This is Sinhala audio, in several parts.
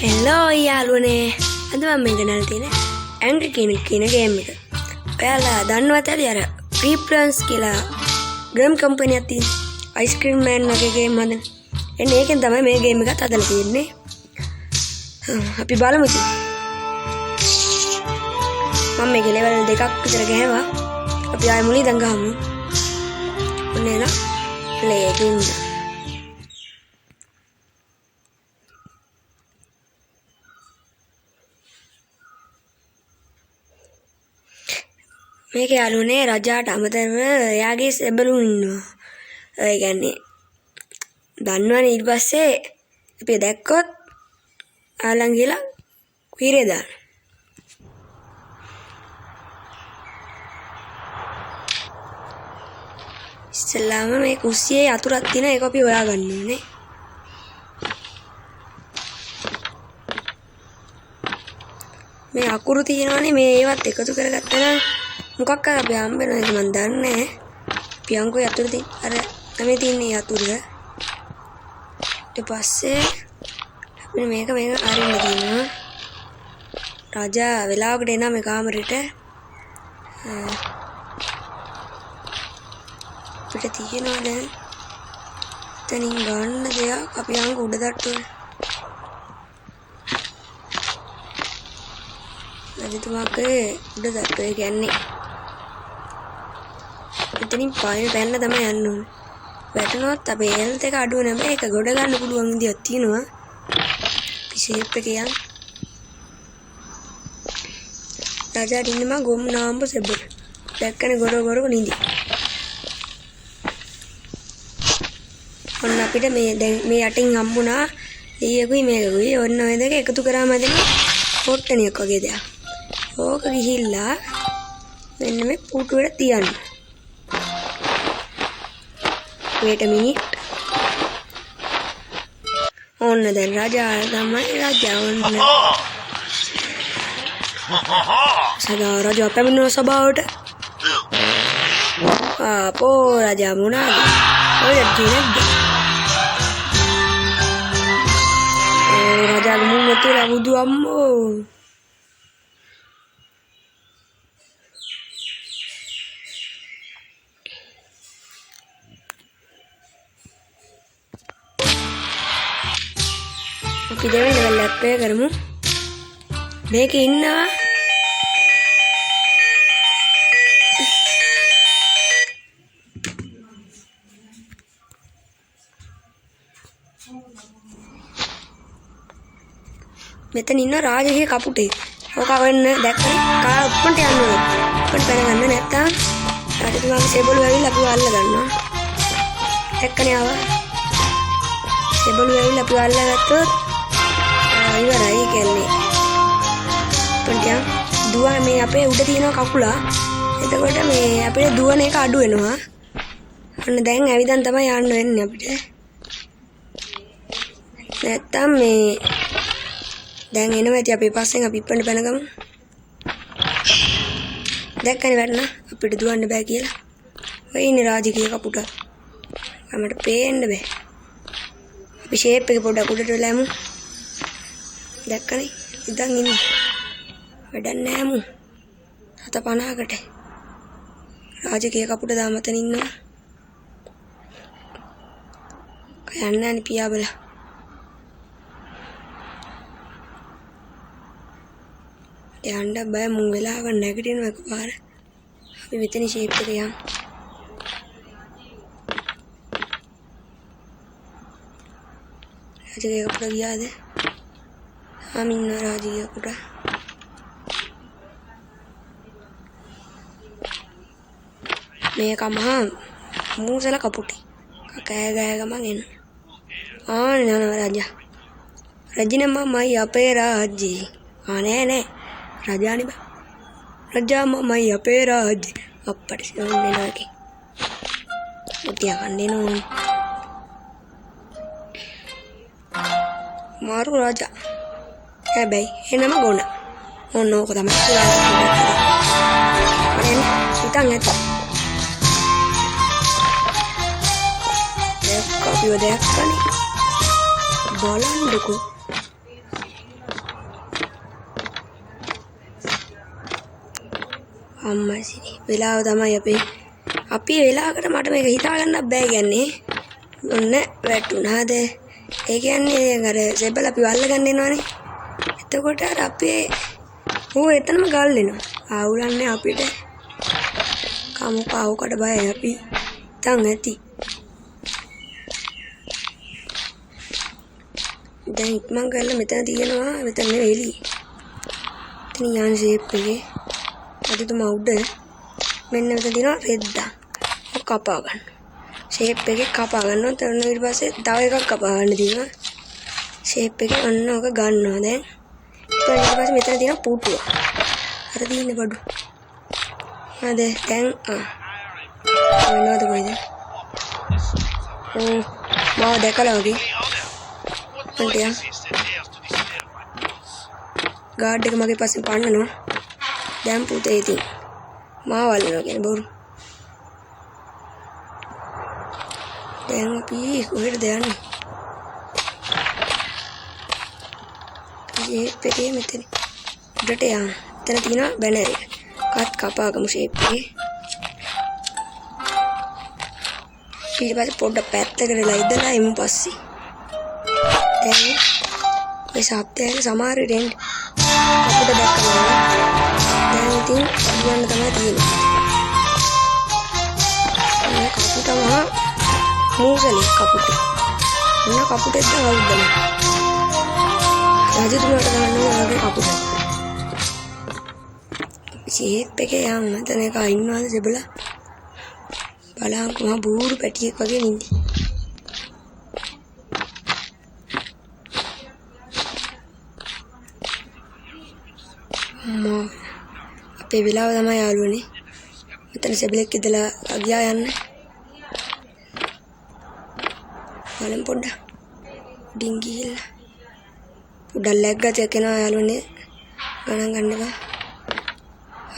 හෙලෝ යාළුවනේ අද මම මේ ගෙනල්ලා තියෙන ඇන්ග්‍රි කියන ගේම් එක. ඔයාලා දන්නවද අර ප්‍රීප්ලන්ස් කියලා ගේම් කම්පැනි එකක් තියෙන අයිස්ක්‍රීම් මෑන් වගේ ගේම් හදන. එන්නේ ඒකෙන් තමයි මේ ගේම් එකත් හදලා තියෙන්නේ. අපි බලමු ඉතින්. මම මේක ලෙවල් 2ක් විතර ගහුවා. අපි ආයෙ මුලින් ඉඳන් ගහමු. ඔන්න එන ප්ලේ එකකින් මේක යාළුවනේ රජාට අමතරව එයාගේ සෙබළුන් ඉන්නවා. ඒ කියන්නේ දන්නවනේ ඊට පස්සේ අපි දැක්කොත් ආලං ගිහලා වීරය දාන්න. ඉස්සෙල්ලාම මේ කුස්සියේ අතුරක් තියෙන ඒක අපි හොයාගන්න ඕනේ. මේ අකුරු තියෙනවානේ මේ ඒවත් එකතු කරගත්තා නම් මොකක් අර අපි හම්බ වෙනවද මන් දන්නේ නැහැ. පියංකෝ යතුරු තියෙන අර තමයි තියෙන්නේ යතුරු. ඊට පස්සේ අපිට මේක අරින්න තියෙනවා. රජා වෙලාවකට එනවා මේ කාමරෙට. අපිට තියෙනවා දැන් තනින් ගන්න දෙයක් අපි අංග උඩ තට්ටුවේ. රජතුමාගේ උඩ තට්ටුවේ කියන්නේ එතනින් පායෙ පැන්න තමයි යන්න ඕනේ. වැටුනොත් අපේ හෙල්ත් එක අඩු වෙනවා. මේක ගොඩ ගන්න පුළුවන් විදියක් තියෙනවා. ෂේප් එක යන්. රජාට ඉන්නම ගොම් නාම්බ සෙබ්බ. දැක්කනේ ගොර නිදි. ඔන්න අපිට මේ දැන් මේ යටින් හම්බුණා ඊයකුයි මේකකුයි. ඔන්න ඔය දෙක එකතු කරාම හදන පොට්ටනියක් වගේ දෙයක්. ඕක ගිහිල්ලා මෙන්න මේ පුටුවට තියන්න. wait a minute. ඔන්න දැන් රජා තමයි රජා ඔන්න. සදා රජා පැමිණෙන සභාවට. ආපෝ රජා මොනවාද? ඔය දෙන්නද? රජාගේ මුණ තියලා බුදු අම්මෝ. අපි දෙවෙනි ලෙවල් එක ප්ලේ කරමු. මේකේ ඉන්නවා මෙතන ඉන්න රාජකීය කපුටේ. ඔක වෙන්න දැක්කේ කා උප්පන්ට යන්න ඕනේ. උප්පන්ට පැන ගන්න නැත්තම් රජතුමාගේ සෙබළු ඇවිල්ලා අපිව අල්ල ගන්නවා. දැක්කනේ ආවා. සෙබළු ඇවිල්ලා අපිව අල්ලගත්තොත් ඉවරයි කියන්නේ. උප්පන්ට දුවන මේ අපේ උඩ තියෙන කකුලා. එතකොට මේ අපේ දුවන එක අඩු වෙනවා. ඔන්න දැන් ඇවිදන් තමයි යන්න වෙන්නේ අපිට. නැත්තම් මේ දැන් එනවා ඉතින් අපි පස්සෙන් අපි ඉප්පන්න පැනගමු. දැක්කනේ වැටුණා අපිට දුවන්න බෑ කියලා. ඔය ඉන්නේ රාජකීය කපුටා. අපිට පේන්න බෑ. අපි ෂේප් එක පොඩ්ඩක් උඩට වෙලාමු. දැක්කනේ ඉඳන් ඉන්නේ. වැඩක් නෑ මු. 7:50කට. රාජකීය කපුටා දාම මතන ඉන්නවා. යන්න යන්නේ පියාඹලා. යන්න බෑ මුන් වෙලාව නැගිටිනවා එකපාර. අපි මෙතන ෂේප් එක යන්. රාජකීය කපුටා ගියාද? ආමින්න රාජකීය කපුටා. මේක මහා මූසල කපුටි. කෑ ගෑ ගමන් එන. ආනේ නන රජා. රජින මමයි අපේ රාජ්‍යේ. නෑ රජානි බා. රජා මමයි අපේ රාජ්‍ය. අප්පට සෝන්නේ නැකේ. මුතිය කන්නේ නෝ. මාරු රජා. හැබැයි එනම ගොන. ඕන ඕක තමයි. අනේ හිතන් ඇත. දැක්කනේ. බලන්නකෝ. අම්මසිරි වෙලාව තමයි අපි වෙලාවකට මට මේක හිතා ගන්න බෑ කියන්නේ. ඔන්න වැටුණාද? ඒ කියන්නේ අර සෙබල අපි වල්ල ගන්න එනවනේ. එතකොට අර අපේ එතනම ගල් වෙනවා. ආවුලන්නේ අපිට. කමුකාවකට බයයි අපි. තන් ඇති. දැන් ඉක්මන් කරලා මෙතන තියෙනවා. මෙතන නෙවෙයි එළිය. එතන යන් ෂේප් එකේ. අදිතුම උඩ මෙන්න මෙතන තියෙනවා රෙද්දා. ඔක කපා ගන්න. ෂේප් එකේ කපා ගන්නවා. එතන ඊට පස්සේ තව එකක් කපා ගන්න තියෙනවා. ෂේප් එකේ අන්න ඔක ගන්නවා දැන්. ඊට පස්සේ මෙතන තියෙන පුටුව. අර තියෙන බඩු. හද දැන් වෙනවද කොයිද? මාව දැකලා වගේ. අන්තියා. ගාඩ් එක මගේ පස්සෙන් පන්නනවා. දැන් පුතේ ඉතින් මාව වල්ලනවා කියන බොරු. දැන් අපි කොහෙටද යන්නේ? ෂේප් එකේ මෙතන උඩට යන්න. එතන තියෙනවා බැනර් එක. කත් කපාගමු ෂේප් එකේ. ඊට පස්සේ පොඩ්ඩක් පැත්තකට ඉදලා එමු පස්සේ. දැන් මේ ශබ්දයක සමහර විට අපිට දැක්කම දැන් ඉතින් අදුවන්න තමයි තියෙන්නේ. මේ කපුටම මූසලේ කපුට. මොන කපුටෙක්ද අවුද්දම. රජතුමාට ගන්නවා වගේ කපුට. ෂේප් එකේ යන්න මෙතන එක ඉන්නවද සෙබලා? බලංකෝ මම බූරු පැටියෙක් වගේ නිදි. අපේ වෙලාව තමයි යාළුවනේ. මෙතන සෙබලෙක් ඉඳලා ගියා යන්න. බලමු පොඩ්ඩක්. ඩිං ගිහිල්ලා. පොඩ්ඩක් läග්ගත යකනවා යාළුවනේ. ගණන් ගන්න බෑ.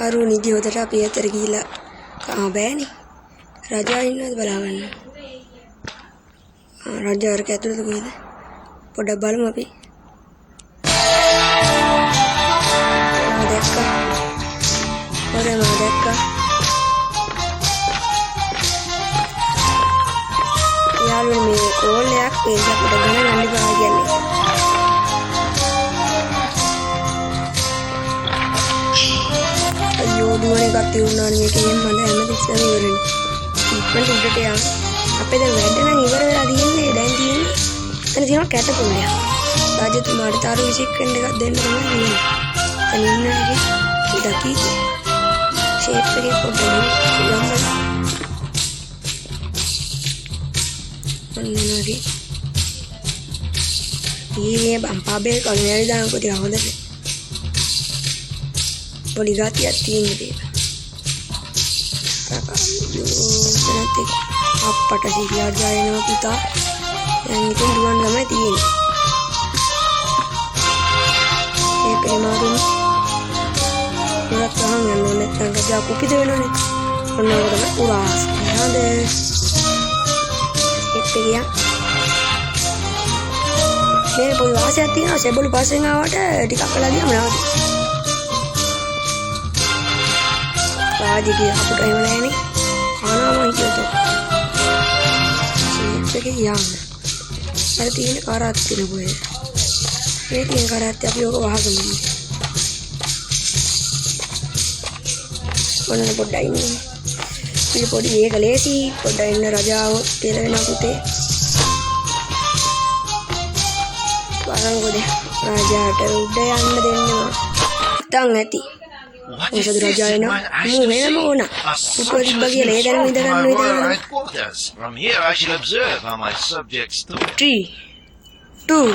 අරු නිදි හොදට අපි ඇතර ගිහිල්ලා බෑනේ. රජා ඉන්නවද බලාගන්න. රජා අරක ඇතුළත කොහෙද? පොඩ්ඩක් බලමු අපි. දැක්කා. ඔරේ මම දැක්කා. යාළුවනේ මේ කෝල් එකක් ඒක පොඩ ගණන් ගන්න බෑ කියන්නේ. අයියෝ දුවනේ ගත්තේ උන්නානේ මේකෙන් මම හැමතිස්සෙම ඉවරනේ. ඉක්මනට උඩට යන්න. අපේ දැන් වැඩ නම් ඉවර වෙලා තියෙන්නේ. දැන් තියෙන්නේ එතන තියෙනවා කැටපොලයක්. රාජතුමාට තරු විසික් වෙන්න එකක් දෙන්න තමයි තියෙන්නේ. එතන ඉන්න එකේ දකි ෂේප් එකේ පොඩ්ඩක් ගම්මල. ඔන්නනගේ. ඊයේ බම්පාබේ කන්නේ දාන කොට හොඳද? පොඩි ගතියක් තියෙන්නේ. අපට සිරියාට ජයනවා පුතා. දැන් ඉතින් දුවන් ළමයි තියෙන්නේ. ඒ ප්‍රේමාරුන් ඉවත් ගහන් යනවා නැත්නම් ගජා කුපිද වෙනවනේ. ඔන්න ඔකට උරාස්. හොඳ. ඉතින් මේ පොල් වාසියක් තියෙනවා. සෙබළු පස්සෙන් ආවට ටිකක් වෙලා ගියාම නවති. රාජිගේ අපිට එහෙම නැහැනේ. ආනාම හිතුවද? ඒකේ යන්න. අර තියෙන කරත් තිබුණේ. මේ තියෙන කරත් අපි ඔක වහගමු. ඔන්න පොඩ්ඩයි ඉන්නේ. මේ පොඩි ඒක ලේසි පොඩ්ඩයි ඉන්න රජාව කියලා වෙන පුතේ. බලංගොඩ රජාට උඩ යන්න දෙන්නවා. තන් ඇති. What is this in mine eyes to see? A sumptuous royal quarters. From here I shall observe how my subjects do. 3, 2,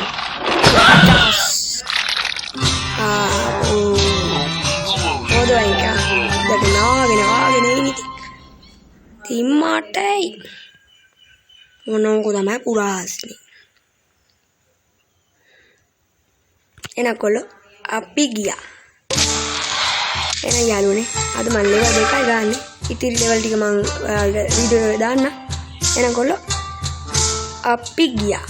තිම්මාටයි මොනෝක තමයි පුරාස්ලි. එනකොල්ල අපි ගියා. එන යාළුවනේ අද මම ලෙවල් 2යි ගන්න. ඉතිරි ලෙවල් ටික මම ඔයාලට වීඩියෝ දාන්න. එනකොල්ල අපි ගියා.